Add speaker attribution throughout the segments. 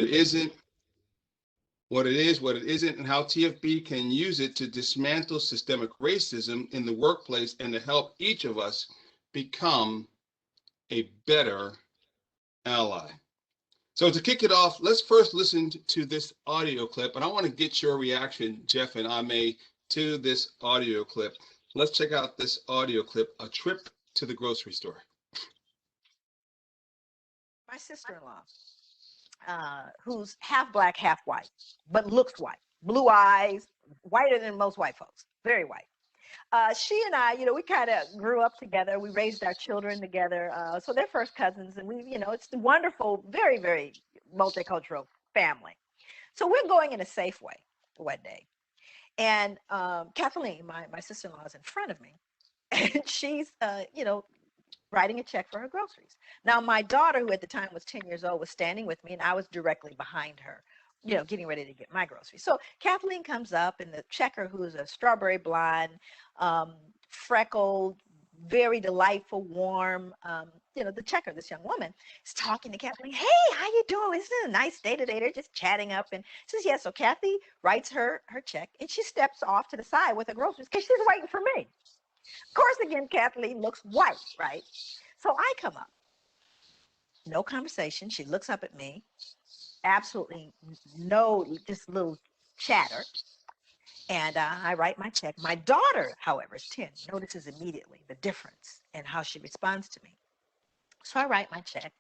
Speaker 1: isn't, what it is, what it isn't, and how TFB can use it to dismantle systemic racism in the workplace and to help each of us become a better ally. So to kick it off, let's first listen to this audio clip, and I want to get your reaction, Jeff and Ame, to this audio clip. Let's check out this audio clip, A Trip to the Grocery Store.
Speaker 2: My sister-in-law, who's half black, half white, but looks white, blue eyes, whiter than most white folks, very white. She and I, we kind of grew up together. We raised our children together. So they're first cousins, and it's a wonderful, very, very multicultural family. So we're going in a Safeway one day. And Kathleen, my sister-in-law, is in front of me, and she's, writing a check for her groceries. Now, my daughter, who at the time was 10 years old, was standing with me, and I was directly behind her, getting ready to get my groceries. So Kathleen comes up, and the checker, who's a strawberry blonde, freckled, very delightful, warm, the checker, this young woman, is talking to Kathleen. Hey, how you doing? Isn't it a nice day today? They're just chatting up. And says, yeah. So Kathy writes her check, and she steps off to the side with her groceries because she's waiting for me. Of course, again, Kathleen looks white, right? So I come up. No conversation. She looks up at me. Absolutely no, just little chatter. And I write my check. My daughter, however, is 10, notices immediately the difference in how she responds to me. So I write my check,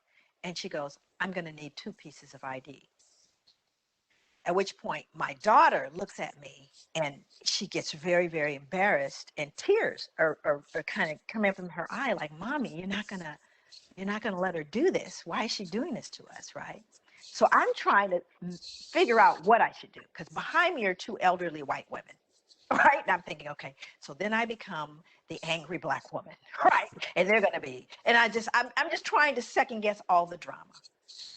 Speaker 2: and she goes, I'm going to need 2 pieces of ID. At which point my daughter looks at me, and she gets very, very embarrassed, and tears are kind of coming from her eye, like, Mommy, you're not gonna let her do this. Why is she doing this to us, right? So I'm trying to figure out what I should do, because behind me are 2 elderly white women, right? And I'm thinking, okay, so then I become the angry black woman, right? And they're gonna be, and I'm just trying to second guess all the drama.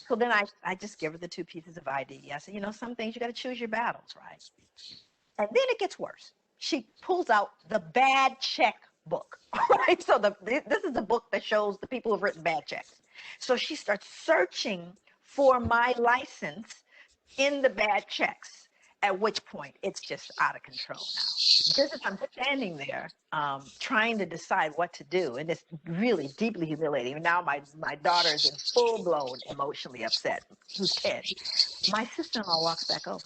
Speaker 2: So then I just give her the 2 pieces of ID. I said, some things you got to choose your battles, right? And then it gets worse. She pulls out the bad check book, right? So this is the book that shows the people who've written bad checks. So she starts searching for my license in the bad checks, at which point it's just out of control now. I'm standing there trying to decide what to do, and it's really deeply humiliating. Now my daughter is in full-blown emotionally upset, who's 10. My sister-in-law walks back over,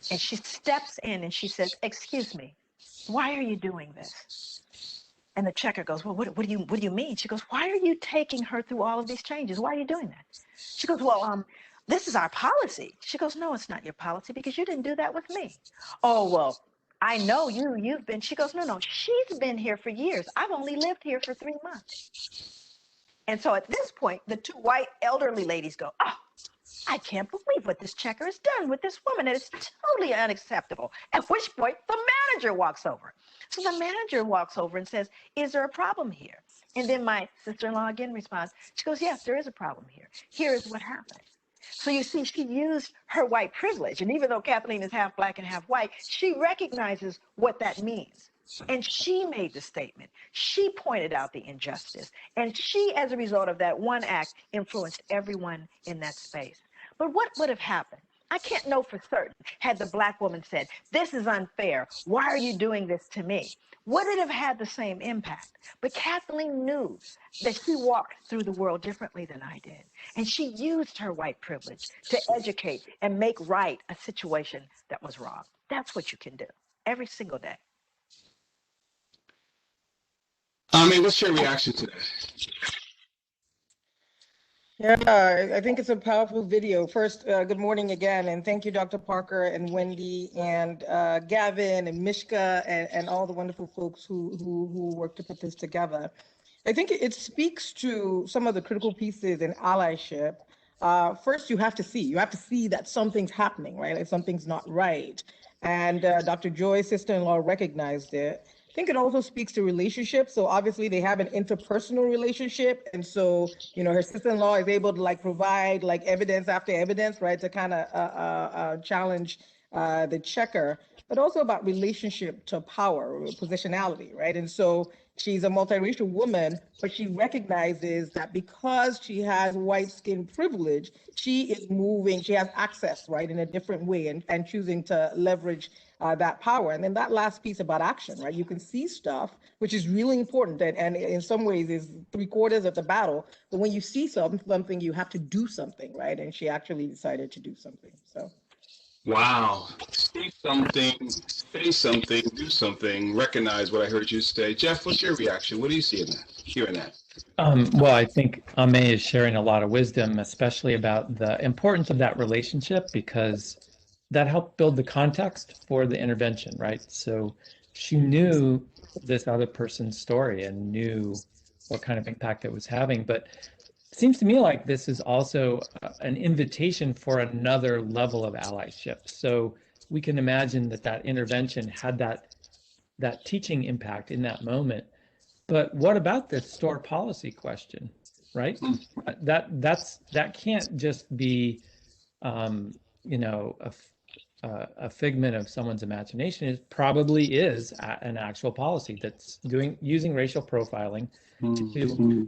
Speaker 2: and she steps in and she says, excuse me, why are you doing this? And the checker goes, well, what do you mean? She goes, why are you taking her through all of these changes? Why are you doing that? She goes, well, this is our policy. She goes, no, it's not your policy because you didn't do that with me. Oh, well, I know you've been. She goes, no, she's been here for years. I've only lived here for 3 months. And so at this point, the 2 white elderly ladies go, oh, I can't believe what this checker has done with this woman. It is totally unacceptable. At which point the manager walks over. So the manager walks over and says, is there a problem here? And then my sister-in-law again responds. She goes, yes, there is a problem here. Here is what happened. So you see, she used her white privilege. And even though Kathleen is half black and half white, she recognizes what that means. And she made the statement. She pointed out the injustice. And she, as a result of that one act, influenced everyone in that space. But what would have happened? I can't know for certain had the black woman said, this is unfair. Why are you doing this to me? Would it have had the same impact? But Kathleen knew that she walked through the world differently than I did. And she used her white privilege to educate and make right a situation that was wrong. That's what you can do every single day.
Speaker 1: What's your reaction to that?
Speaker 3: Yeah, I think it's a powerful video. First, good morning again, and thank you, Dr. Parker and Wendy and Gavin and Mishka and all the wonderful folks who worked to put this together. I think it speaks to some of the critical pieces in allyship. First, you have to see that something's happening, right? Like something's not right. And Dr. Joy's sister-in-law recognized it. I think it also speaks to relationships. So obviously they have an interpersonal relationship. And so, her sister-in-law is able to provide evidence after evidence, right, to kind of challenge the checker, but also about relationship to power, or positionality, right? And so she's a multiracial woman, but she recognizes that because she has white skin privilege, she is moving, she has access, right, in a different way, and choosing to leverage that power. And then that last piece about action, right? You can see stuff, which is really important, and in some ways is 3/4 of the battle. But when you see something, you have to do something, right? And she actually decided to do something. So.
Speaker 1: Wow. See something, say something, do something, recognize what I heard you say. Jeff, what's your reaction? What do you see in that, hearing that?
Speaker 4: Well, I think Ame is sharing a lot of wisdom, especially about the importance of that relationship, because that helped build the context for the intervention, right? So she knew this other person's story and knew what kind of impact it was having. But it seems to me like this is also an invitation for another level of allyship. So we can imagine that that intervention had that teaching impact in that moment. But what about the store policy question, right? That can't just be, you know, a figment of someone's imagination. It probably is an actual policy that's using racial profiling to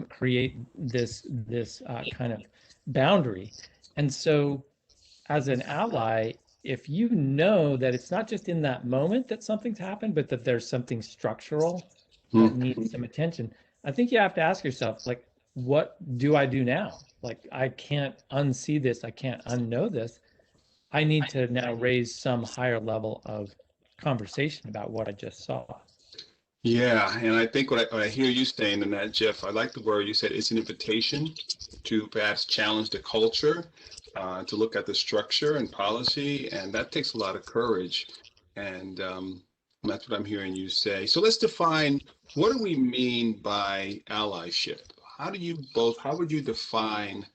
Speaker 4: create this kind of boundary. And so, as an ally, if you know that it's not just in that moment that something's happened, but that there's something structural that needs some attention, I think you have to ask yourself, like, what do I do now? Like, I can't unsee this. I can't unknow this. I need to now raise some higher level of conversation about what I just saw.
Speaker 1: Yeah, and I think what I hear you saying in that, Jeff, I like the word you said, it's an invitation to perhaps challenge the culture, to look at the structure and policy, and that takes a lot of courage. And that's what I'm hearing you say. So let's define, what do we mean by allyship? How would you define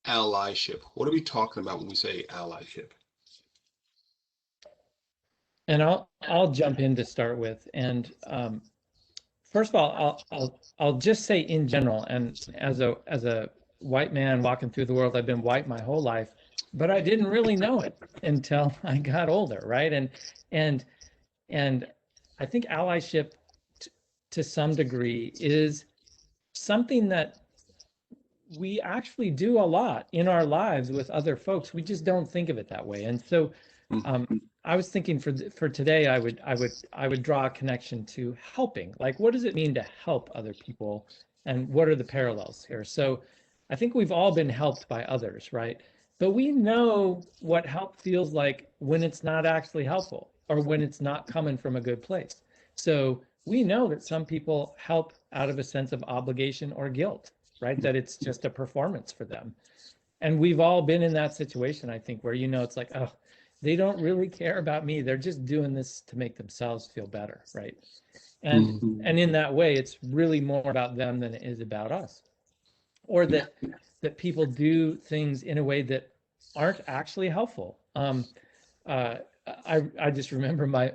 Speaker 1: allyship? What are we talking about when we say allyship?
Speaker 4: And I'll jump in to start with. And first of all, I'll just say in general, and as a white man walking through the world, I've been white my whole life, but I didn't really know it until I got older, right? And I think allyship to some degree is something that we actually do a lot in our lives with other folks. We just don't think of it that way. And so I was thinking for today, I would draw a connection to helping. Like, what does it mean to help other people, and what are the parallels here? So I think we've all been helped by others, right? But we know what help feels like when it's not actually helpful, or when it's not coming from a good place. So we know that some people help out of a sense of obligation or guilt, right? That it's just a performance for them. And we've all been in that situation, I think, where, you know, it's like, oh, they don't really care about me. They're just doing this to make themselves feel better, right? And in that way, it's really more about them than it is about us. Or that people do things in a way that aren't actually helpful. I just remember my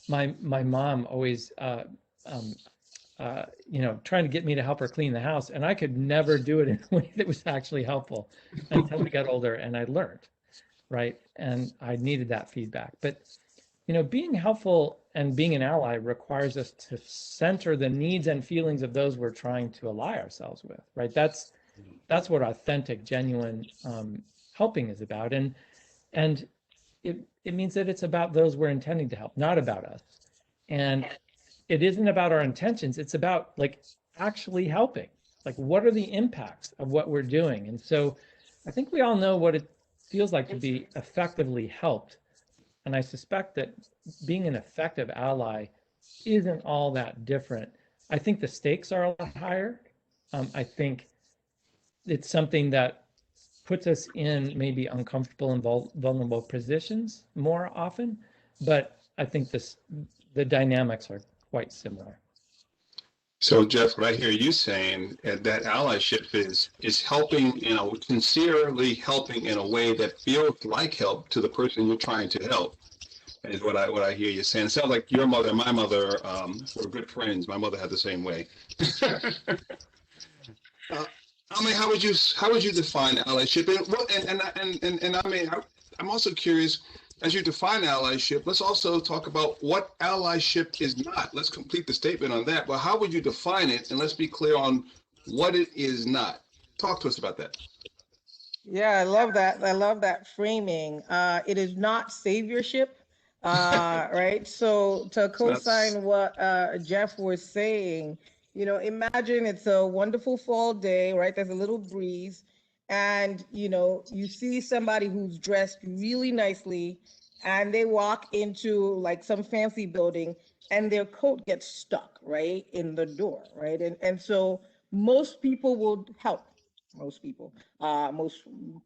Speaker 4: mom always you know, trying to get me to help her clean the house, and I could never do it in a way that was actually helpful until I got older and I learned, right? And I needed that feedback. But, you know, being helpful and being an ally requires us to center the needs and feelings of those we're trying to ally ourselves with, right? That's what authentic, genuine helping is about. And it means that it's about those we're intending to help, not about us. And it isn't about our intentions. It's about, like, actually helping. Like, what are the impacts of what we're doing? And so I think we all know what it feels like to be effectively helped. And I suspect that being an effective ally isn't all that different. I think the stakes are a lot higher. I think it's something that puts us in maybe uncomfortable and vulnerable positions more often. But I think the dynamics are quite similar.
Speaker 1: So, Jeff, what I hear you saying, that allyship is helping, you know, sincerely helping in a way that feels like help to the person you're trying to help, is what I hear you saying. It sounds like your mother and my mother were good friends. My mother had the same way. I mean, how would you define allyship? And I mean, I'm also curious, as you define allyship, let's also talk about what allyship is not. Let's complete the statement on that. But how would you define it? And let's be clear on what it is not. Talk to us about that.
Speaker 3: Yeah, I love that. I love that framing. It is not saviorship, right? So to
Speaker 1: That's
Speaker 3: co-sign what Jeff was saying, imagine it's a wonderful fall day, right? There's a little breeze, and you see somebody who's dressed really nicely, and they walk into like some fancy building, and their coat gets stuck, right, in the door, right? And so most people will help. Most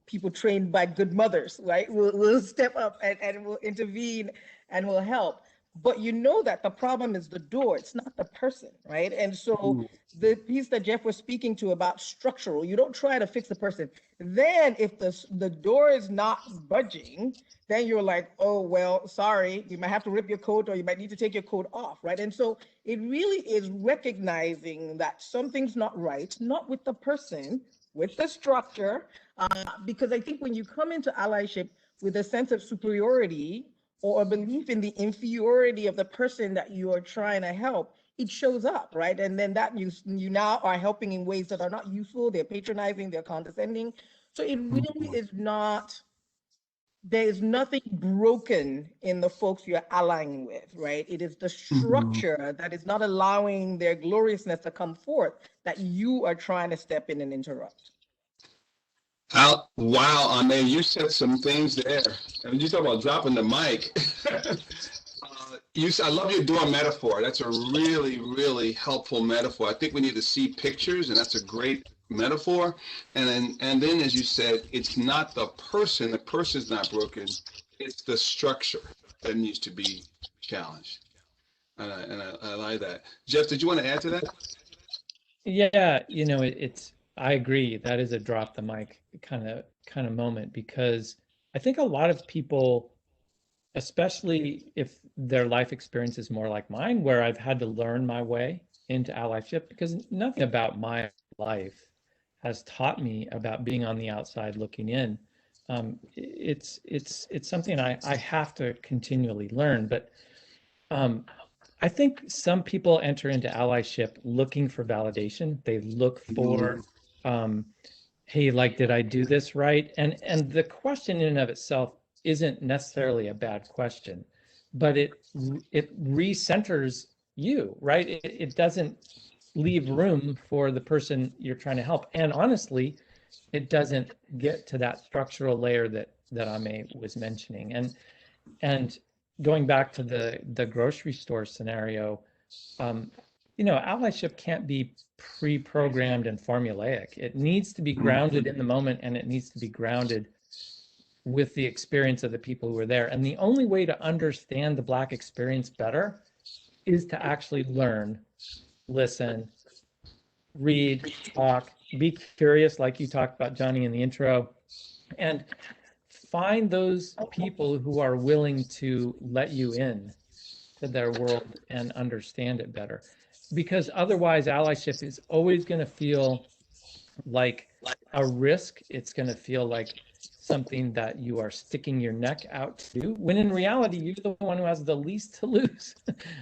Speaker 3: people trained by good mothers, right, will step up and will intervene and will help. But you know that the problem is the door, it's not the person, right? And so the piece that Jeff was speaking to about structural, you don't try to fix the person. Then if the door is not budging, then you're like, oh, well, sorry, you might have to rip your coat or you might need to take your coat off, right? And so it really is recognizing that something's not right, not with the person, with the structure, because I think when you come into allyship with a sense of superiority or a belief in the inferiority of the person that you are trying to help, it shows up, right? And then that you now are helping in ways that are not useful, they're patronizing, they're condescending. So it really is not, there is nothing broken in the folks you're allying with, right? It is the structure that is not allowing their gloriousness to come forth that you are trying to step in and interrupt.
Speaker 1: Wow, I mean, you said some things there. And you talk about dropping the mic. I love your door metaphor. That's a really, really helpful metaphor. I think we need to see pictures, and that's a great metaphor. And then, as you said, it's not the person. The person's not broken. It's the structure that needs to be challenged. And I like that. Jeff, did you want to add to that?
Speaker 4: Yeah, I agree. That is a drop the mic kind of moment, because I think a lot of people, especially if their life experience is more like mine, where I've had to learn my way into allyship, because nothing about my life has taught me about being on the outside looking in. It's something I have to continually learn. But I think some people enter into allyship looking for validation. They look for, hey, like, did I do this right? And the question in and of itself isn't necessarily a bad question, but it recenters you, right? It doesn't leave room for the person you're trying to help. And honestly, it doesn't get to that structural layer that Ame was mentioning. And going back to the grocery store scenario, allyship can't be pre-programmed and formulaic. It needs to be grounded in the moment, and it needs to be grounded with the experience of the people who are there. And the only way to understand the Black experience better is to actually learn, listen, read, talk, be curious, like you talked about, Johnny, in the intro, and find those people who are willing to let you in to their world and understand it better. Because otherwise, allyship is always going to feel like a risk. It's going to feel like something that you are sticking your neck out to do, when in reality, you're the one who has the least to lose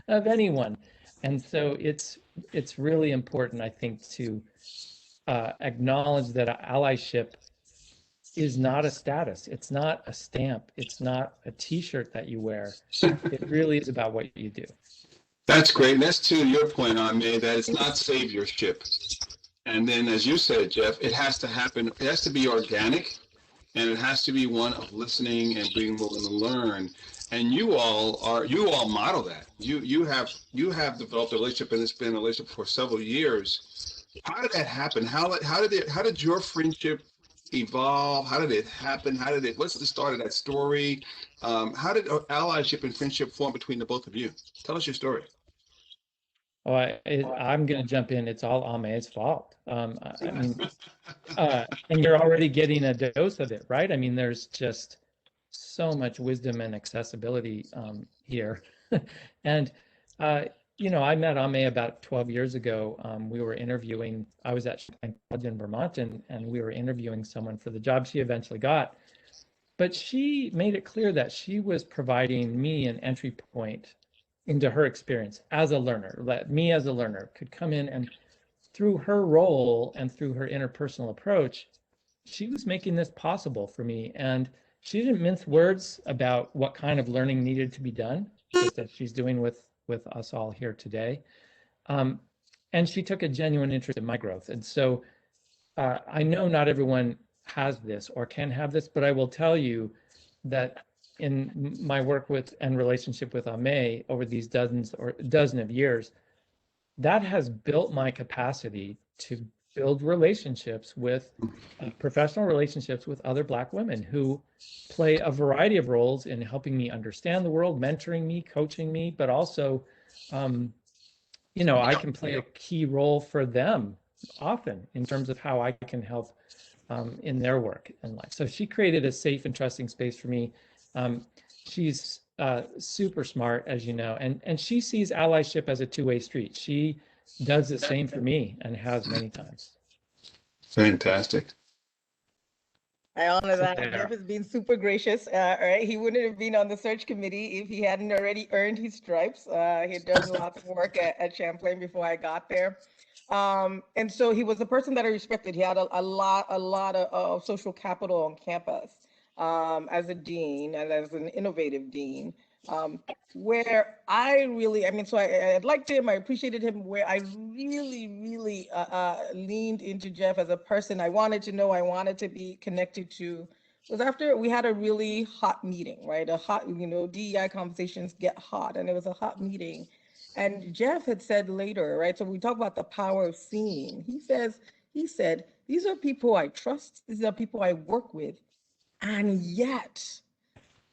Speaker 4: of anyone. And so it's really important, I think, to acknowledge that allyship is not a status. It's not a stamp. It's not a T-shirt that you wear. It really is about what you do.
Speaker 1: That's great. And that's to your point, Ame, that it's not saviorship. And then, as you said, Jeff, it has to happen. It has to be organic, and it has to be one of listening and being willing to learn. And you all model that. You have developed a relationship, and it's been a relationship for several years. How did that happen? How did your friendship evolve? How did it happen? What's the start of that story? How did allyship and friendship form between the both of you? Tell us your story.
Speaker 4: Oh, I'm going to jump in. It's all Ame's fault. I mean, and you're already getting a dose of it, right? I mean, there's just so much wisdom and accessibility here. And, I met Ame about 12 years ago. We were interviewing, I was at College in Vermont, and we were interviewing someone for the job she eventually got. But she made it clear that she was providing me an entry point into her experience as a learner, that me as a learner could come in, and through her role and through her interpersonal approach, she was making this possible for me. And she didn't mince words about what kind of learning needed to be done, just as she's doing with us all here today. And she took a genuine interest in my growth. And so I know not everyone has this or can have this, but I will tell you that in my work with and relationship with Ame over these dozen of years, that has built my capacity to build relationships with professional relationships with other Black women who play a variety of roles in helping me understand the world, mentoring me, coaching me, but also, I can play a key role for them often in terms of how I can help in their work in life. So she created a safe and trusting space for me. She's super smart, as you know, and she sees allyship as a two-way street. She does the same for me and has many times.
Speaker 1: Fantastic.
Speaker 3: I honor that.
Speaker 4: There.
Speaker 3: Jeff has been super gracious. Right? He wouldn't have been on the search committee if he hadn't already earned his stripes. He had done lots of work at Champlain before I got there. And so he was a person that I respected. He had a lot of social capital on campus as a dean and as an innovative dean. Where I really, so I liked him, I appreciated him, where I really leaned into Jeff as a person. I wanted to know, I wanted to be connected to, was after we had a really hot meeting, right? A hot, DEI conversations get hot, and it was a hot meeting. And Jeff had said later, right? So we talk about the power of seeing. He said, these are people I trust, these are people I work with, and yet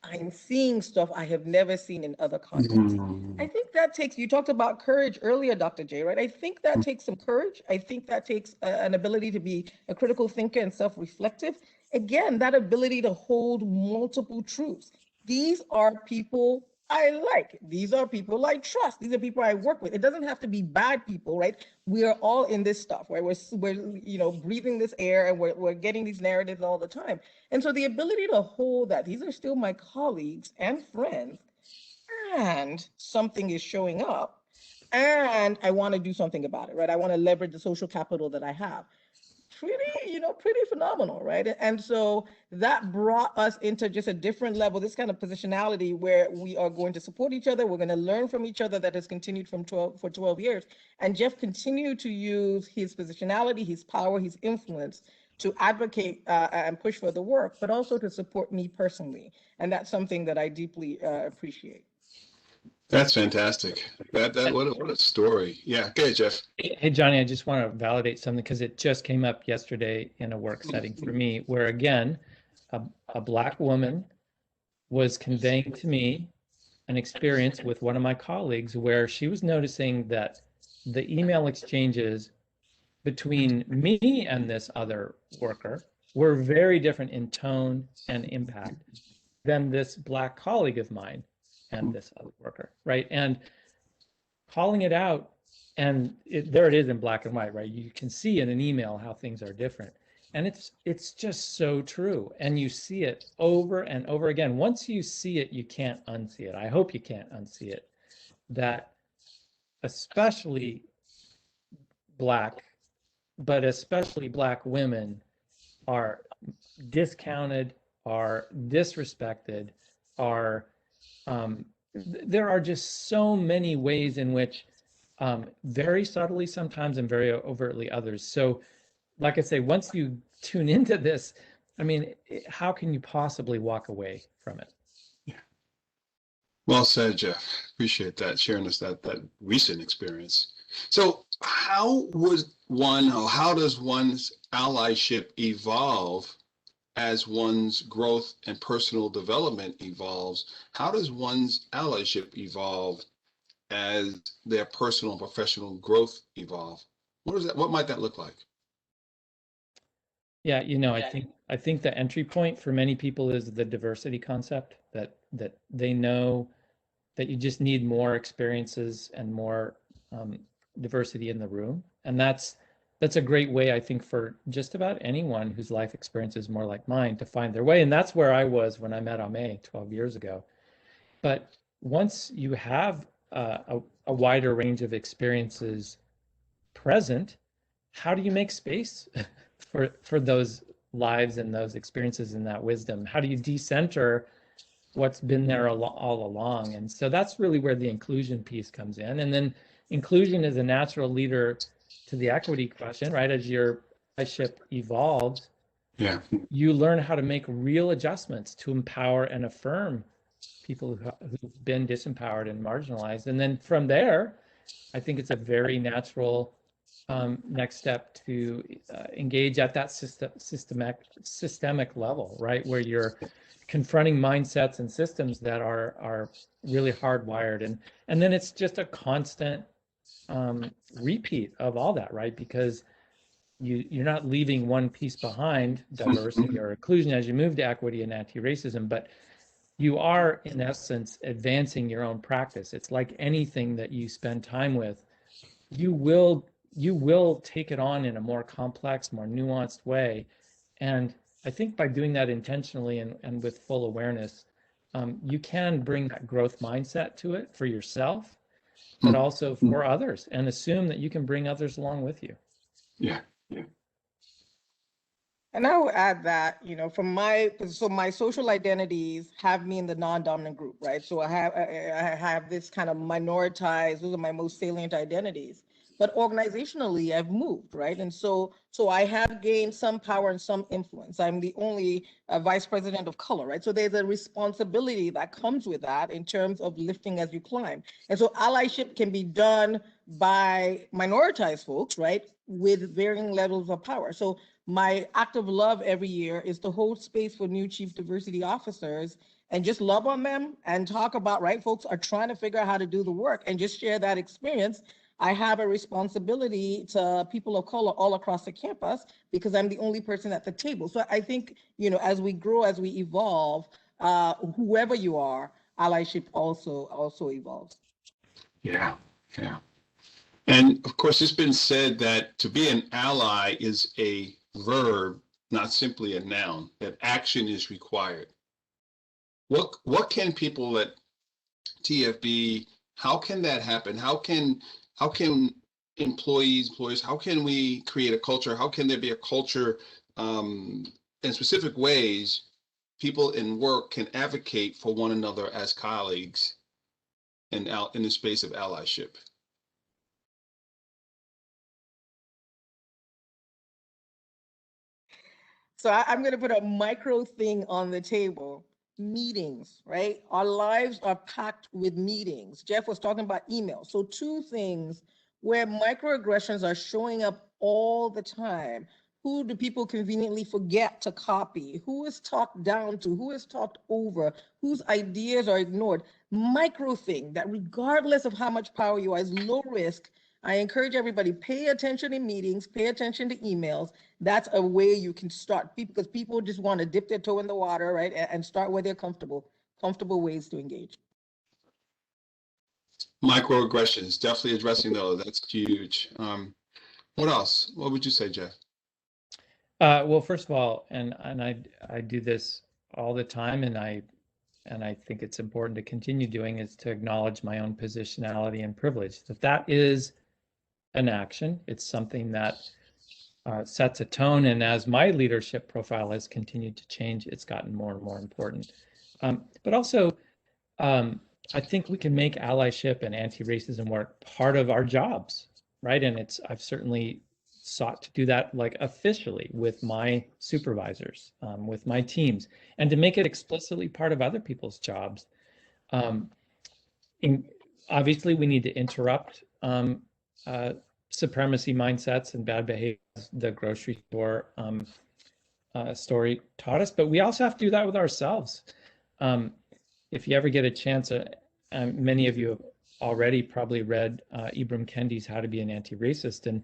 Speaker 3: I'm seeing stuff I have never seen in other contexts. I think that takes, you talked about courage earlier, Dr. J, right? I think that takes some courage. I think that takes an ability to be a critical thinker and self-reflective. Again, that ability to hold multiple truths. These are people I like. These are people I trust. These are people I work with. It doesn't have to be bad people, right? We are all in this stuff, right? We're breathing this air, and we're getting these narratives all the time. And so the ability to hold that, these are still my colleagues and friends, and something is showing up, and I want to do something about it, right? I want to leverage the social capital that I have. Pretty phenomenal, right? And so that brought us into just a different level, this kind of positionality where we are going to support each other. We're going to learn from each other. That has continued for 12 years. And Jeff continued to use his positionality, his power, his influence to advocate and push for the work, but also to support me personally. And that's something that I deeply appreciate.
Speaker 1: That's fantastic. What a story. Yeah, go ahead, Jeff.
Speaker 4: Hey, Johnny, I just want to validate something because it just came up yesterday in a work setting for me, where again, a Black woman was conveying to me an experience with one of my colleagues where she was noticing that the email exchanges between me and this other worker were very different in tone and impact than this Black colleague of mine and this other worker, right? And calling it out, and there it is in black and white, right? You can see in an email how things are different. And it's just so true. And you see it over and over again. Once you see it, you can't unsee it. I hope you can't unsee it. That especially Black, but especially Black women are discounted, are disrespected, are there are just so many ways in which very subtly sometimes and very overtly others. So like I say, once you tune into this, how can you possibly walk away from it?
Speaker 1: Yeah. Well said, Jeff. Appreciate that, sharing us that recent experience. So how does one's allyship evolve as one's growth and personal development evolves? How does one's allyship evolve as their personal and professional growth evolve? What might that look like?
Speaker 4: Yeah, I think the entry point for many people is the diversity concept, that they know that you just need more experiences and more diversity in the room. And that's that's a great way, I think, for just about anyone whose life experience is more like mine to find their way. And that's where I was when I met Ame 12 years ago. But once you have a wider range of experiences present, how do you make space for those lives and those experiences and that wisdom? How do you decenter what's been there all along? And so that's really where the inclusion piece comes in. And then inclusion is a natural leader to the equity question, right? As your allyship evolves,
Speaker 1: Yeah.
Speaker 4: you learn how to make real adjustments to empower and affirm people who've been disempowered and marginalized. And then from there, I think it's a very natural next step to engage at that systemic level, right? Where you're confronting mindsets and systems that are really hardwired. And then it's just a constant repeat of all that, right? Because you're not leaving one piece behind, diversity or inclusion, as you move to equity and anti-racism, but you are, in essence, advancing your own practice. It's like anything that you spend time with, you will take it on in a more complex, more nuanced way. And I think by doing that intentionally and with full awareness, you can bring that growth mindset to it for yourself, but also for others, and assume that you can bring others along with you.
Speaker 1: Yeah. Yeah.
Speaker 3: And I will add that, so my social identities have me in the non-dominant group, right? So I have this kind of minoritized, those are my most salient identities. But organizationally, I've moved, right? And so I have gained some power and some influence. I'm the only vice president of color, right? So there's a responsibility that comes with that in terms of lifting as you climb. And so allyship can be done by minoritized folks, right? With varying levels of power. So my act of love every year is to hold space for new chief diversity officers and just love on them and talk about, right, folks are trying to figure out how to do the work and just share that experience. I have a responsibility to people of color all across the campus because I'm the only person at the table. So I think, as we grow, as we evolve, whoever you are, allyship also evolves.
Speaker 1: Yeah. Yeah. And of course, it's been said that to be an ally is a verb, not simply a noun, that action is required. What can people at TFB, how can that happen? How can employees, how can we create a culture? How can there be a culture in specific ways people in work can advocate for one another as colleagues and out in the space of allyship?
Speaker 3: So I'm going to put a micro thing on the table. Meetings, right? Our lives are packed with meetings. Jeff was talking about email. So two things where microaggressions are showing up all the time. Who do people conveniently forget to copy? Who is talked down to? Who is talked over? Whose ideas are ignored? Micro thing that regardless of how much power you are is low risk. I encourage everybody, pay attention in meetings, pay attention to emails. That's a way you can start, because people just want to dip their toe in the water, right? And start where they're comfortable ways to engage.
Speaker 1: Microaggressions, definitely addressing those. That's huge. What else? What would you say, Jeff?
Speaker 4: Well, first of all, and I do this all the time, and I think it's important to continue doing, is to acknowledge my own positionality and privilege. That is an action. It's something that sets a tone, and as my leadership profile has continued to change, it's gotten more and more important. But also, I think we can make allyship and anti-racism work part of our jobs, right? And I've certainly sought to do that, like, officially with my supervisors, with my teams, and to make it explicitly part of other people's jobs. Obviously, we need to interrupt supremacy mindsets and bad behavior, the grocery store story taught us, but we also have to do that with ourselves. If you ever get a chance, many of you have already probably read Ibram Kendi's How to Be an Anti-Racist,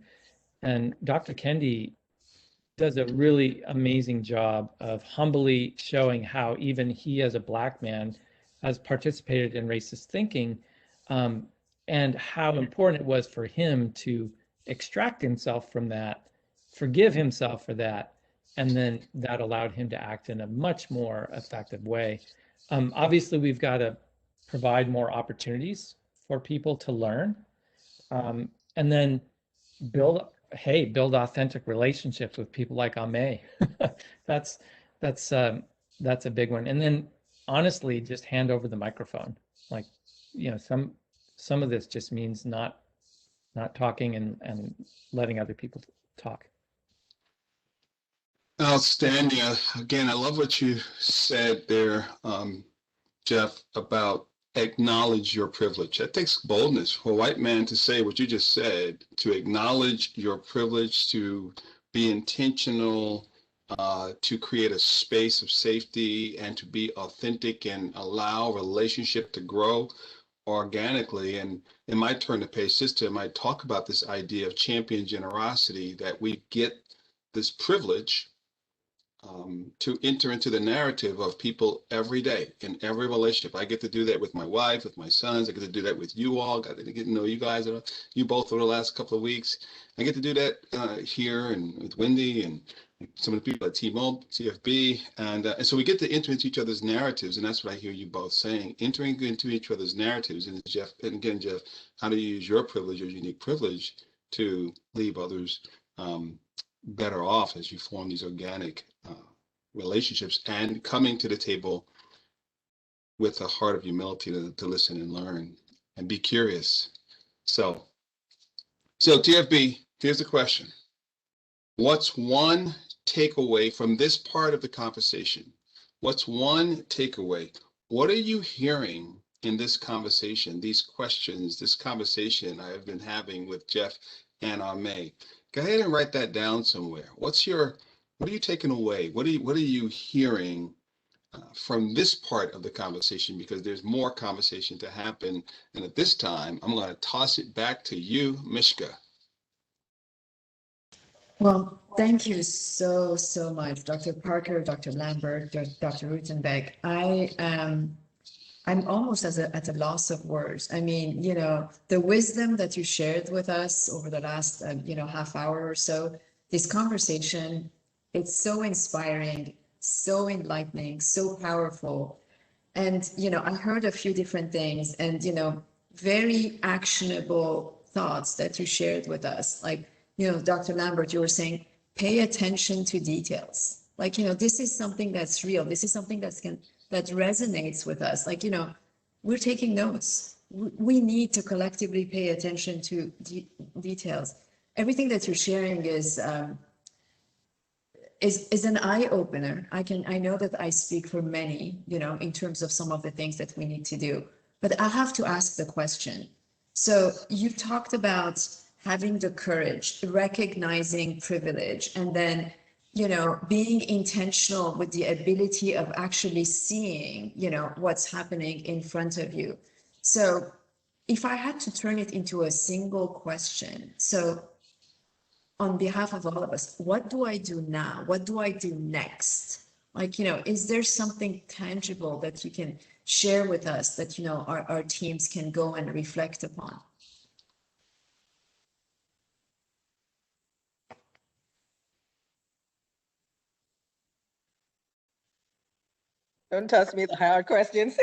Speaker 4: and Dr. Kendi does a really amazing job of humbly showing how even he, as a Black man, has participated in racist thinking, and how important it was for him to extract himself from that forgive himself for that. And then that allowed him to act in a much more effective way. Obviously, we've got to provide more opportunities for people to learn, and then build authentic relationships with people like Ame. that's that's a big one. And then honestly, just hand over the microphone. Like, some of this just means not talking and letting other people talk.
Speaker 1: Outstanding. Again, I love what you said there, Jeff, about acknowledge your privilege. That takes boldness for a white man to say what you just said, to acknowledge your privilege, to be intentional, to create a space of safety and to be authentic and allow relationship to grow organically. And in my turn to page system, I talk about this idea of champion generosity, that we get this privilege to enter into the narrative of people every day in every relationship. I get to do that with my wife, with my sons. I get to do that with you all. Got to get to know you guys, you both over the last couple of weeks. I get to do that here and with Wendy and some of the people at T-Mobile, TFB. And so we get to enter into each other's narratives. And that's what I hear you both saying, entering into each other's narratives. And Jeff, how do you use your privilege, your unique privilege, to leave others better off as you form these organic relationships, and coming to the table with a heart of humility to listen and learn and be curious. So TFB, here's the question. What's one takeaway from this part of the conversation? What's one takeaway? What are you hearing in this conversation, these questions, this conversation I have been having with Jeff and Ame? Go ahead and write that down somewhere. What are you taking away? What are you hearing from this part of the conversation? Because there's more conversation to happen. And at this time, I'm going to toss it back to you, Mishka.
Speaker 5: Well, thank you so much, Dr. Parker, Dr. Lambert, Dr. Rutenbeck. I'm almost at a loss of words. I mean, the wisdom that you shared with us over the last, half hour or so, this conversation, it's so inspiring, so enlightening, so powerful. And, I heard a few different things and, very actionable thoughts that you shared with us. Like, Dr. Lambert, you were saying, pay attention to details. Like, this is something that's real. This is something that resonates with us. Like, we're taking notes. We need to collectively pay attention to details. Everything that you're sharing is an eye opener. I know that I speak for many, in terms of some of the things that we need to do, but I have to ask the question. So you talked about having the courage, recognizing privilege, and then, being intentional with the ability of actually seeing, what's happening in front of you. So if I had to turn it into a single question, so on behalf of all of us, what do I do now? What do I do next? Like, is there something tangible that you can share with us that, our teams can go and reflect upon?
Speaker 3: Don't toss me the hard questions.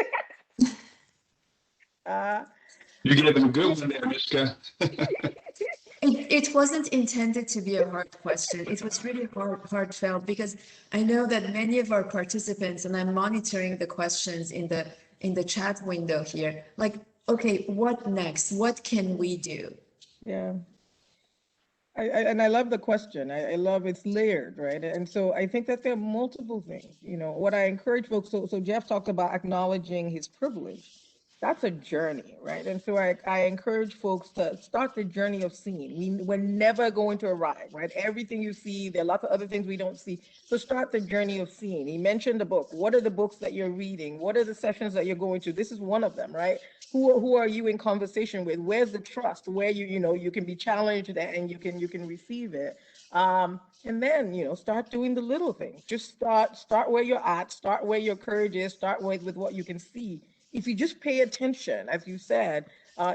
Speaker 1: You gave them a good one there, Mishka.
Speaker 5: It wasn't intended to be a hard question. It was really heartfelt, because I know that many of our participants, and I'm monitoring the questions in the chat window here, like, okay, what next? What can we do?
Speaker 3: Yeah. I love the question. I love it's layered, right? And so I think that there are multiple things. What I encourage folks, so Jeff talked about acknowledging his privilege. That's a journey, right? And so I encourage folks to start the journey of seeing. We're never going to arrive, right? Everything you see, there are lots of other things we don't see. So start the journey of seeing. He mentioned the book. What are the books that you're reading? What are the sessions that you're going to? This is one of them, right? Who are you in conversation with? Where's the trust? Where you can be challenged and you can receive it. And then, start doing the little things. Just start where you're at, start where your courage is, start with what you can see. If you just pay attention, as you said,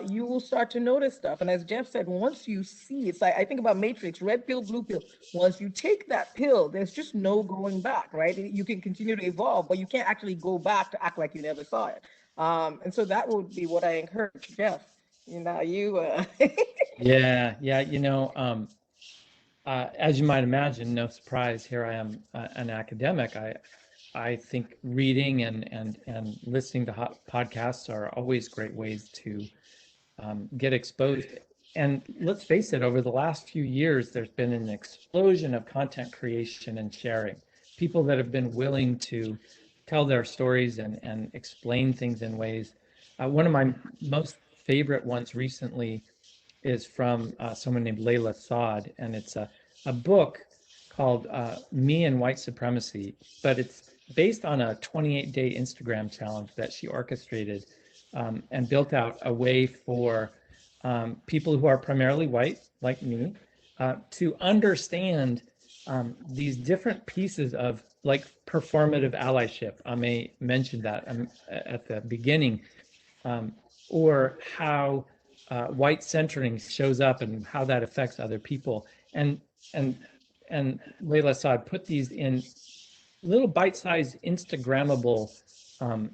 Speaker 3: you will start to notice stuff. And as Jeff said, once you see, it's like, I think about Matrix, red pill, blue pill. Once you take that pill, there's just no going back, right? You can continue to evolve, but you can't actually go back to act like you never saw it. And so that would be what I encourage, Jeff.
Speaker 4: Yeah, yeah, as you might imagine, no surprise, here I am, an academic. I think reading and listening to podcasts are always great ways to get exposed. And let's face it, over the last few years, there's been an explosion of content creation and sharing. People that have been willing to tell their stories and explain things in ways. One of my most favorite ones recently is from someone named Layla Saad, and it's a book called Me and White Supremacy, but it's based on a 28-day Instagram challenge that she orchestrated and built out a way for people who are primarily white, like me, to understand these different pieces of like performative allyship. I may mention that at the beginning, or how white centering shows up and how that affects other people. And Layla Saad put these in little bite-sized Instagrammable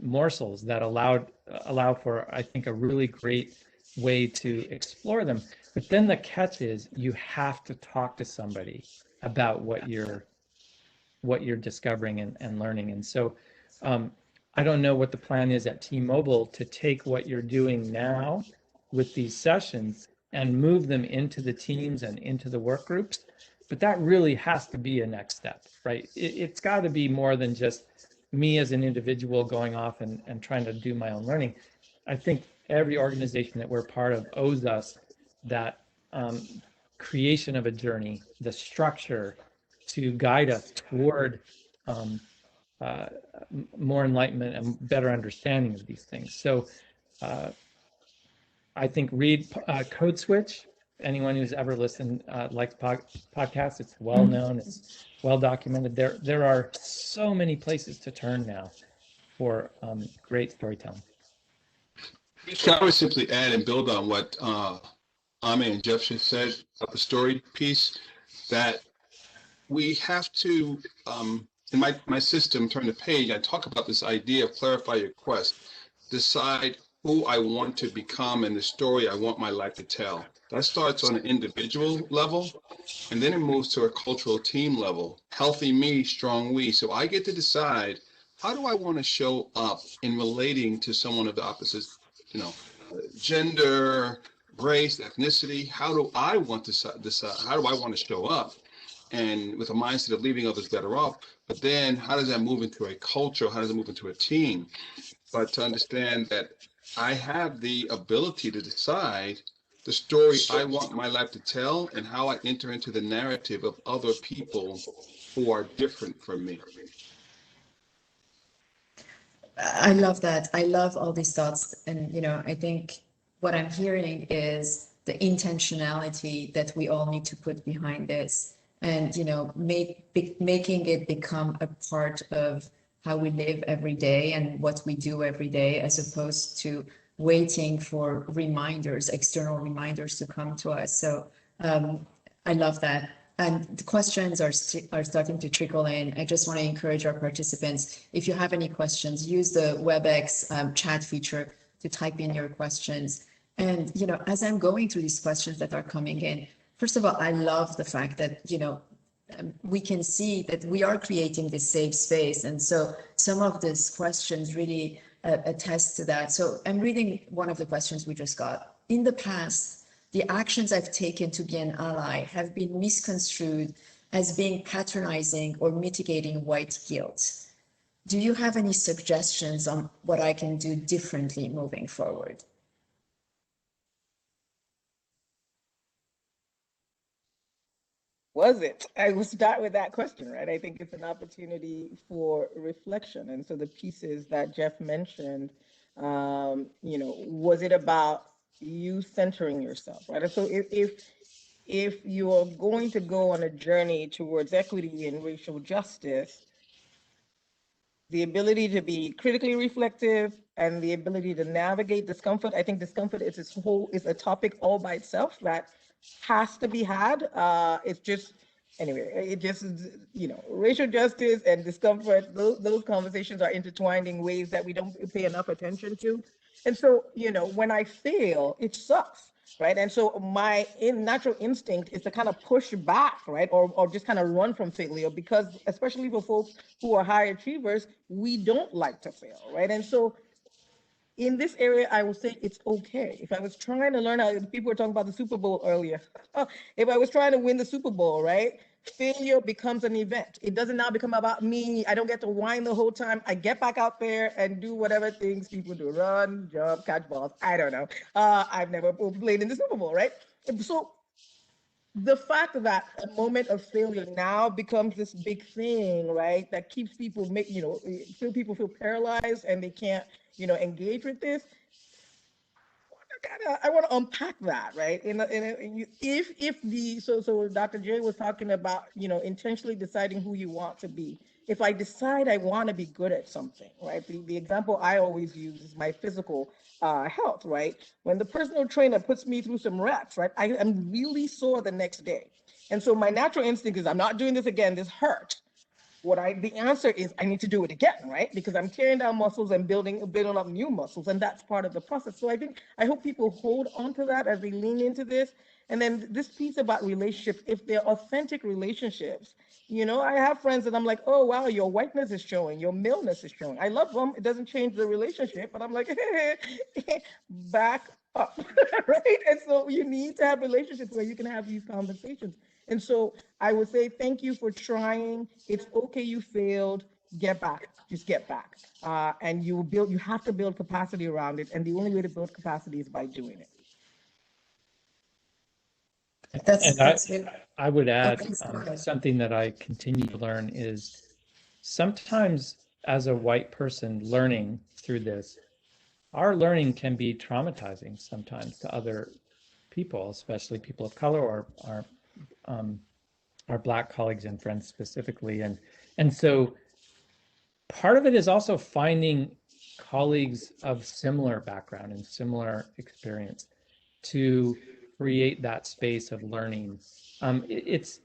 Speaker 4: morsels that allow for, I think, a really great way to explore them. But then the catch is you have to talk to somebody about what you're discovering and learning. And so I don't know what the plan is at T-Mobile to take what you're doing now with these sessions and move them into the teams and into the work groups. But that really has to be a next step, right? It's got to be more than just me as an individual going off and trying to do my own learning. I think every organization that we're part of owes us that creation of a journey, the structure to guide us toward more enlightenment and better understanding of these things. So I think read Code Switch. Anyone who's ever listened likes podcasts. It's well known. It's well documented. There are so many places to turn now for great storytelling.
Speaker 1: I would simply add and build on what Ame and Jeff just said about the story piece, that we have to, in my system, turn the page, I talk about this idea of clarify your quest, decide who I want to become and the story I want my life to tell. That starts on an individual level, and then it moves to a cultural team level. Healthy me, strong we. So I get to decide, how do I want to show up in relating to someone of the opposite, gender, race, ethnicity? How do I want to decide? How do I want to show up? And with a mindset of leaving others better off. But then how does that move into a culture? How does it move into a team? But to understand that I have the ability to decide the story I want my life to tell and how I enter into the narrative of other people who are different from me.
Speaker 5: I love that. I love all these thoughts. And, I think what I'm hearing is the intentionality that we all need to put behind this and, making it become a part of how we live every day and what we do every day, as opposed to waiting for reminders, external reminders to come to us. So I love that. And the questions are starting to trickle in. I just want to encourage our participants, if you have any questions, use the WebEx chat feature to type in your questions. And, as I'm going through these questions that are coming in, first of all, I love the fact that, we can see that we are creating this safe space. And so some of these questions really attest to that. So I'm reading one of the questions we just got. In the past, the actions I've taken to be an ally have been misconstrued as being patronizing or mitigating white guilt. Do you have any suggestions on what I can do differently moving forward?
Speaker 3: Was it? I will start with that question, right? I think it's an opportunity for reflection. And so the pieces that Jeff mentioned, was it about you centering yourself, right? And so if you are going to go on a journey towards equity and racial justice, the ability to be critically reflective, and the ability to navigate discomfort. I think discomfort is a topic all by itself that has to be had. It's just anyway, it just is, racial justice and discomfort, those conversations are intertwined in ways that we don't pay enough attention to. And so, when I fail, it sucks, right? And so my natural instinct is to kind of push back, right? Or just kind of run from failure, because especially for folks who are high achievers, we don't like to fail, right? And so in this area, I would say it's okay. If I was trying to learn how, people were talking about the Super Bowl earlier. If I was trying to win the Super Bowl, right? Failure becomes an event. It doesn't now become about me. I don't get to whine the whole time. I get back out there and do whatever things people do. Run, jump, catch balls. I don't know. I've never played in the Super Bowl, right? So the fact that a moment of failure now becomes this big thing, right? That keeps people people feel paralyzed and they can't, engage with this. I want to unpack that, right? So Dr. J was talking about, intentionally deciding who you want to be. If I decide I want to be good at something, right? The example I always use is my physical health, right? When the personal trainer puts me through some reps, right? I am really sore the next day. And so my natural instinct is I'm not doing this again, this hurt. The answer is I need to do it again, right? Because I'm tearing down muscles and building up new muscles, and that's part of the process. So I hope people hold on to that as they lean into this. And then this piece about relationships, if they're authentic relationships, I have friends that I'm like, oh wow, your whiteness is showing, your maleness is showing. I love them. It doesn't change the relationship, but I'm like, back up, right? And so you need to have relationships where you can have these conversations. And so I would say, thank you for trying. It's okay, you failed, get back, just get back. And you have to build capacity around it. And the only way to build capacity is by doing it.
Speaker 4: I would add something that I continue to learn is sometimes as a white person learning through this, our learning can be traumatizing sometimes to other people, especially people of color or our Black colleagues and friends specifically. And so part of it is also finding colleagues of similar background and similar experience to create that space of learning. It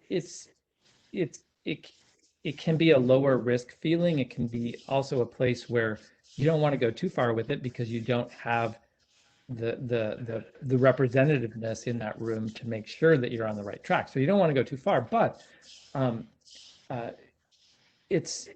Speaker 4: can be a lower risk feeling. It can be also a place where you don't want to go too far with it because you don't have the representativeness in that room to make sure that you're on the right track. So you don't want to go too far, but it's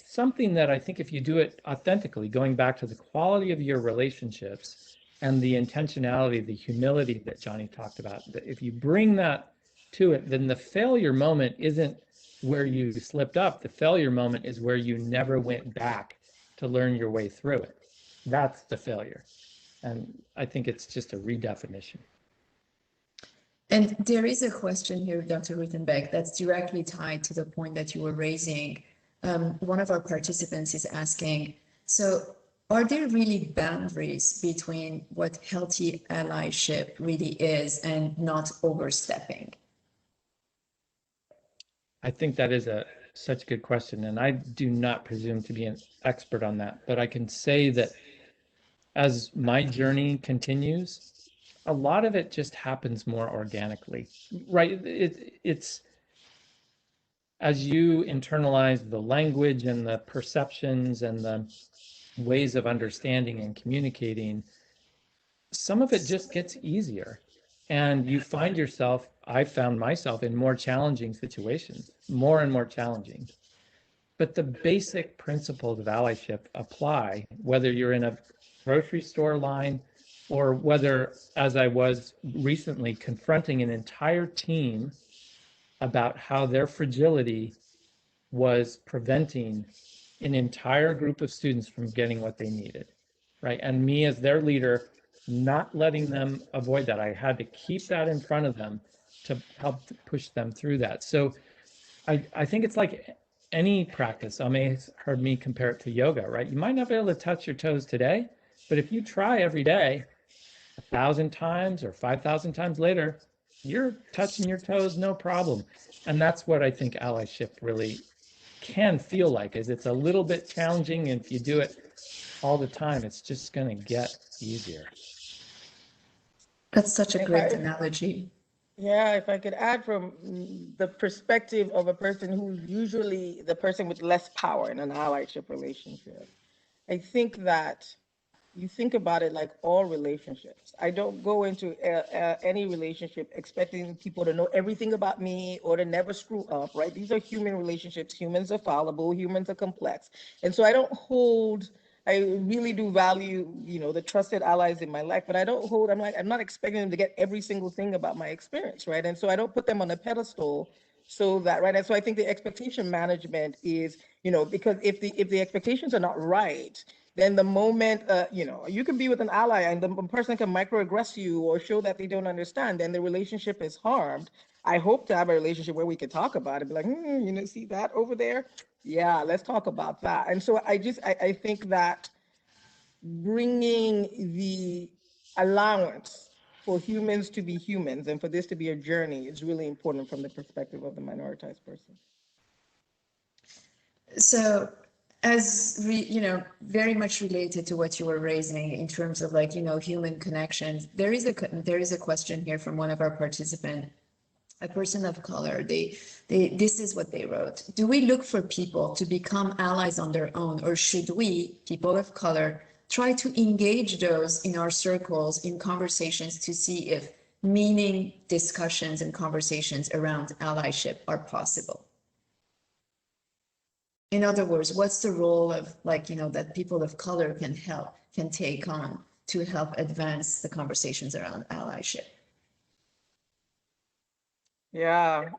Speaker 4: something that I think if you do it authentically, going back to the quality of your relationships and the intentionality, the humility that Johnny talked about, that if you bring that to it, then the failure moment isn't where you slipped up. The failure moment is where you never went back to learn your way through it. That's the failure. And I think it's just a redefinition.
Speaker 5: And there is a question here, Dr. Rittenbeck, that's directly tied to the point that you were raising. One of our participants is asking, so are there really boundaries between what healthy allyship really is and not overstepping?
Speaker 4: I think that is such a good question, and I do not presume to be an expert on that, but I can say that as my journey continues, a lot of it just happens more organically, right? It's as you internalize the language and the perceptions and the ways of understanding and communicating, some of it just gets easier. And you find yourself, I found myself in more challenging situations, more and more challenging. But the basic principles of allyship apply, whether you're in a grocery store line or whether, as I was recently, confronting an entire team about how their fragility was preventing an entire group of students from getting what they needed, right? And me as their leader, not letting them avoid that. I had to keep that in front of them to help push them through that. So I think it's like any practice. I may have heard me compare it to yoga, right? You might not be able to touch your toes today, but if you try every day, 1,000 times or 5,000 times later, you're touching your toes, no problem. And that's what I think allyship really can feel like is it's a little bit challenging, and if you do it all the time, it's just going to get easier.
Speaker 5: That's such a
Speaker 3: If
Speaker 5: great
Speaker 3: I,
Speaker 5: analogy.
Speaker 3: yeah, if I could add from the perspective of a person who's usually the person with less power in an allyship relationship, I think that you think about it like all relationships. I don't go into any relationship expecting people to know everything about me or to never screw up, right? These are human relationships. Humans are fallible, humans are complex. And so I really do value, the trusted allies in my life, but I'm not expecting them to get every single thing about my experience, right? And so I don't put them on a pedestal so that, right? And so I think the expectation management is, because if the expectations are not right, then the moment, you can be with an ally and the person can microaggress you or show that they don't understand, then the relationship is harmed. I hope to have a relationship where we could talk about it, be like, see that over there? Yeah, let's talk about that. And so I think that bringing the allowance for humans to be humans and for this to be a journey is really important from the perspective of the minoritized person.
Speaker 5: So very much related to what you were raising in terms of like, human connections, there is a question here from one of our participants, a person of color. This is what they wrote. Do we look for people to become allies on their own, or should we, people of color, try to engage those in our circles in conversations to see if meaning discussions and conversations around allyship are possible? In other words, what's the role of that people of color can take on to help advance the conversations around allyship?
Speaker 3: Yeah,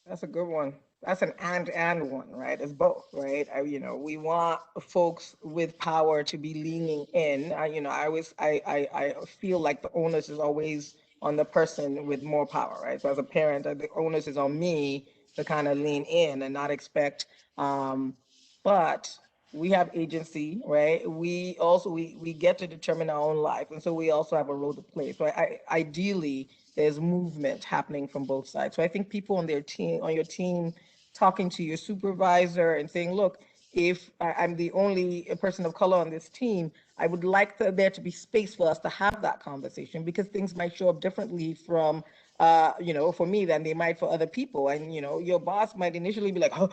Speaker 3: that's a good one. That's an and one, right? It's both, right? We want folks with power to be leaning in. I feel like the onus is always on the person with more power, right? So as a parent, the onus is on me to kind of lean in and not expect. But we have agency, right? We also we get to determine our own life, and so we also have a role to play. So ideally, there's movement happening from both sides. So I think people on your team, talking to your supervisor and saying, look, if I'm the only person of color on this team, I would like there to be space for us to have that conversation, because things might show up differently from, for me than they might for other people. And, your boss might initially be like, oh,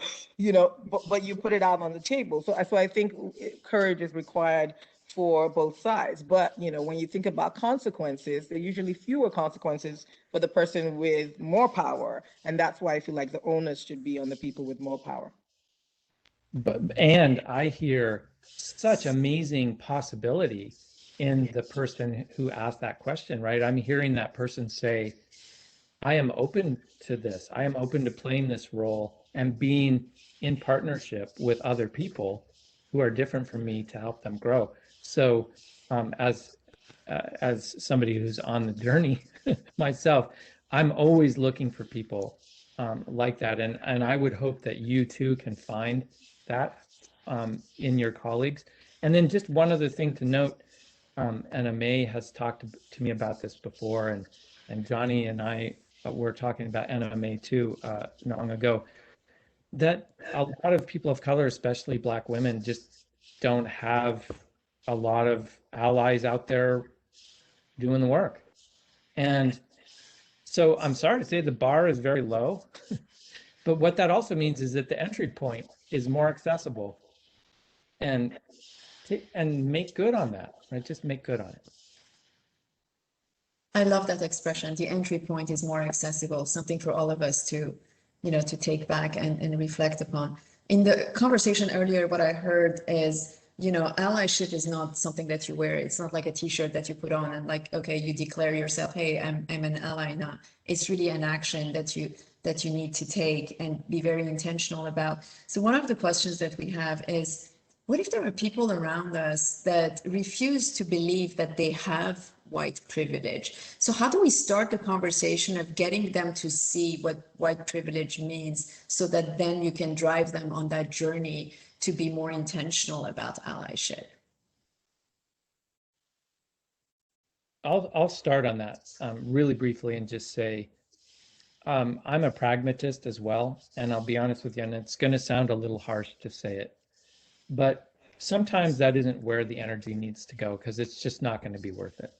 Speaker 3: but you put it out on the table. So I think courage is required for both sides. But, when you think about consequences, there are usually fewer consequences for the person with more power. And that's why I feel like the onus should be on the people with more power.
Speaker 4: And I hear such amazing possibility in the person who asked that question, right? I'm hearing that person say, I am open to this. I am open to playing this role and being in partnership with other people who are different from me to help them grow. So as somebody who's on the journey myself, I'm always looking for people like that. And I would hope that you too can find that in your colleagues. And then just one other thing to note, Anna Mae has talked to me about this before, and Johnny and I were talking about Anna Mae too long ago, that a lot of people of color, especially Black women, just don't have a lot of allies out there doing the work. And so I'm sorry to say the bar is very low, but what that also means is that the entry point is more accessible, and make good on that, right? Just make good on it.
Speaker 5: I love that expression. The entry point is more accessible, something for all of us to, to take back and reflect upon. In the conversation earlier, what I heard is, allyship is not something that you wear. It's not like a t-shirt that you put on and like, okay, you declare yourself, hey, I'm an ally now. It's really an action that you need to take and be very intentional about. So one of the questions that we have is, what if there are people around us that refuse to believe that they have white privilege? So how do we start the conversation of getting them to see what white privilege means, so that then you can drive them on that journey to be more intentional about allyship?
Speaker 4: I'll start on that really briefly and just say, I'm a pragmatist as well, and I'll be honest with you, and it's going to sound a little harsh to say it, but sometimes that isn't where the energy needs to go because it's just not going to be worth it.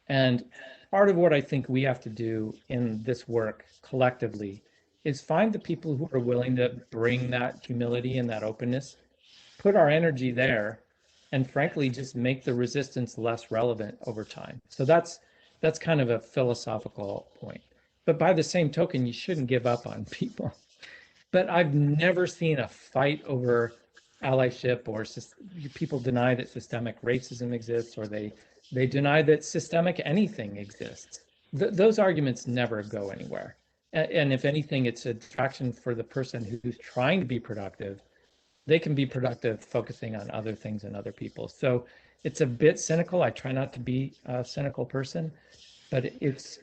Speaker 4: And part of what I think we have to do in this work collectively is find the people who are willing to bring that humility and that openness, put our energy there, and frankly, just make the resistance less relevant over time. So that's kind of a philosophical point. But by the same token, you shouldn't give up on people. But I've never seen a fight over allyship or people deny that systemic racism exists, or they deny that systemic anything exists. Those arguments never go anywhere. And if anything, it's a distraction for the person who's trying to be productive. They can be productive focusing on other things and other people. So it's a bit cynical. I try not to be a cynical person, but it's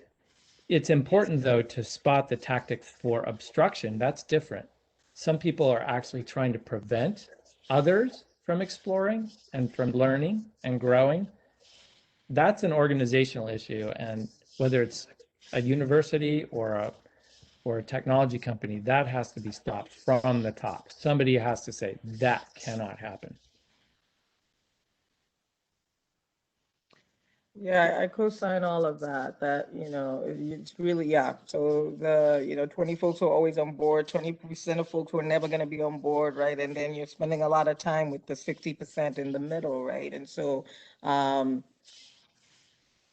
Speaker 4: important, though, to spot the tactics for obstruction. That's different. Some people are actually trying to prevent others from exploring and from learning and growing. That's an organizational issue. And whether it's a university or a technology company, that has to be stopped from the top. Somebody has to say that cannot happen.
Speaker 3: Yeah, I co-sign all of that, it's really, yeah. So 20 folks who are always on board, 20% of folks who are never going to be on board, right? And then you're spending a lot of time with the 60% in the middle, right? And so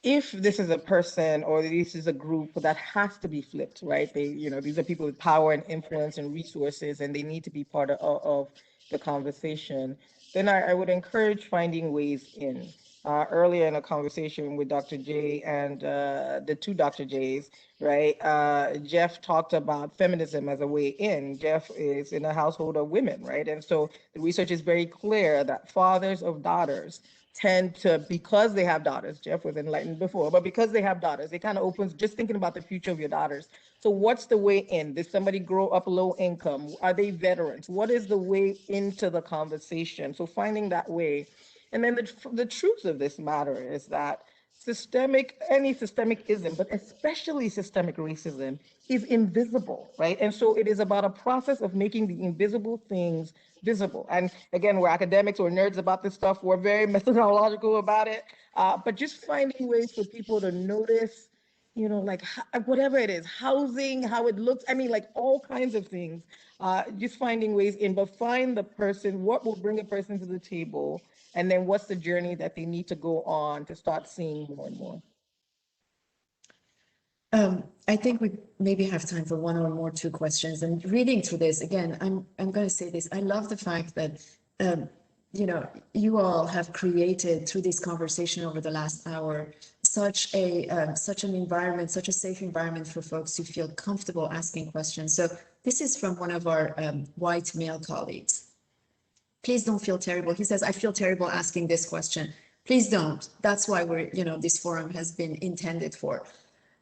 Speaker 3: if this is a person or this is a group that has to be flipped, right? These are people with power and influence and resources, and they need to be part of the conversation, then I would encourage finding ways in. Earlier in a conversation with Dr. J and the two Dr. J's, right? Jeff talked about feminism as a way in. Jeff is in a household of women, right? And so the research is very clear that fathers of daughters tend to, because they have daughters, Jeff was enlightened before, but because they have daughters, it kind of opens, just thinking about the future of your daughters. So what's the way in? Did somebody grow up low income? Are they veterans? What is the way into the conversation? So finding that way. And then the truth of this matter is that any systemicism, but especially systemic racism, is invisible, right? And so it is about a process of making the invisible things visible. And again, we're academics, we're nerds about this stuff, we're very methodological about it, but just finding ways for people to notice, like whatever it is, housing, how it looks, like all kinds of things, just finding ways in, but find the person, what will bring a person to the table, and then what's the journey that they need to go on to start seeing more and more.
Speaker 5: I think we maybe have time for one or more two questions. And reading through this again, I'm going to say this. I love the fact that you all have created through this conversation over the last hour such an environment, such a safe environment for folks to feel comfortable asking questions. So this is from one of our white male colleagues. Please don't feel terrible. He says, I feel terrible asking this question. Please don't. That's why this forum has been intended for.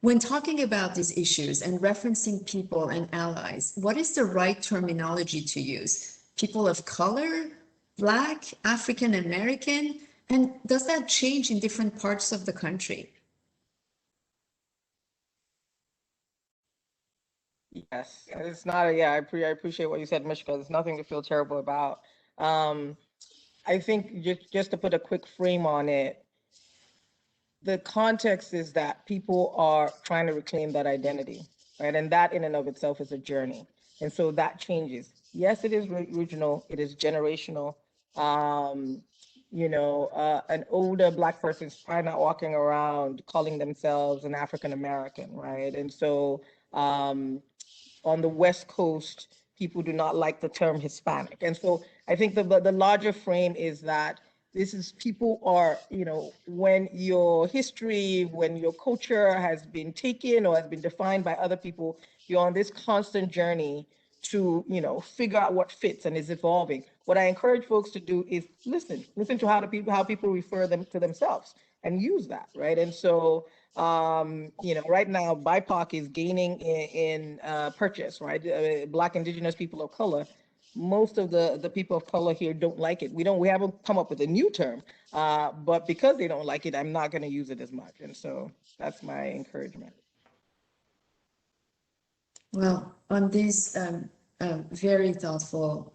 Speaker 5: When talking about these issues and referencing people and allies, what is the right terminology to use? People of color, Black, African American? And does that change in different parts of the country?
Speaker 3: Yes, it's not I appreciate what you said, Mishka. There's nothing to feel terrible about. I think just to put a quick frame on it, the context is that people are trying to reclaim that identity, right? And that in and of itself is a journey. And so that changes. Yes, it is regional, it is generational. An older Black person is probably not walking around calling themselves an African American, right? And so on the West Coast, people do not like the term Hispanic. And so I think the larger frame is that this is people are, when your history, when your culture has been taken or has been defined by other people, you're on this constant journey to, figure out what fits and is evolving. What I encourage folks to do is listen to how people refer them to themselves and use that, right? And so, right now, BIPOC is gaining in purchase, right? Black, Indigenous people of color. Most of the people of color here don't like it. We haven't come up with a new term, but because they don't like it, I'm not going to use it as much. And so that's my encouragement.
Speaker 5: Well, on these very thoughtful,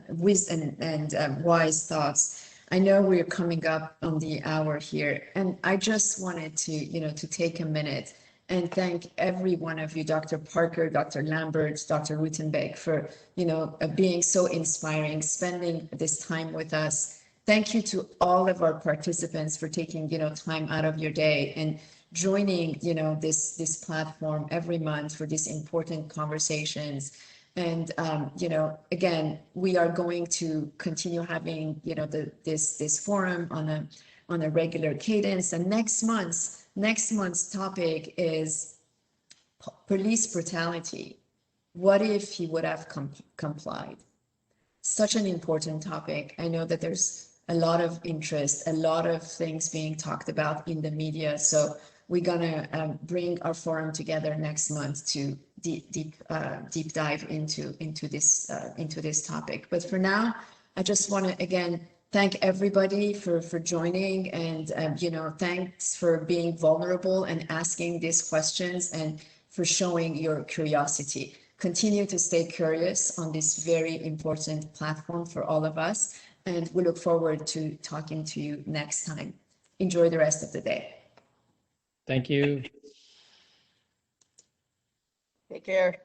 Speaker 5: wisdom and wise thoughts, I know we're coming up on the hour here, and I just wanted to take a minute and thank every one of you, Dr. Parker, Dr. Lambert, Dr. Rutenbeck, for being so inspiring, spending this time with us. Thank you to all of our participants for taking time out of your day and joining this platform every month for these important conversations. And again, we are going to continue having this forum on a regular cadence. And next month's topic is police brutality. What if he would have complied? Such an important topic. I know that there's a lot of interest, a lot of things being talked about in the media. So we're gonna bring our forum together next month to deep dive into this topic. But for now, I just want to again thank everybody for joining, and thanks for being vulnerable and asking these questions and for showing your curiosity. Continue to stay curious on this very important platform for all of us, and we look forward to talking to you next time. Enjoy the rest of the day.
Speaker 4: Thank you.
Speaker 3: Take care.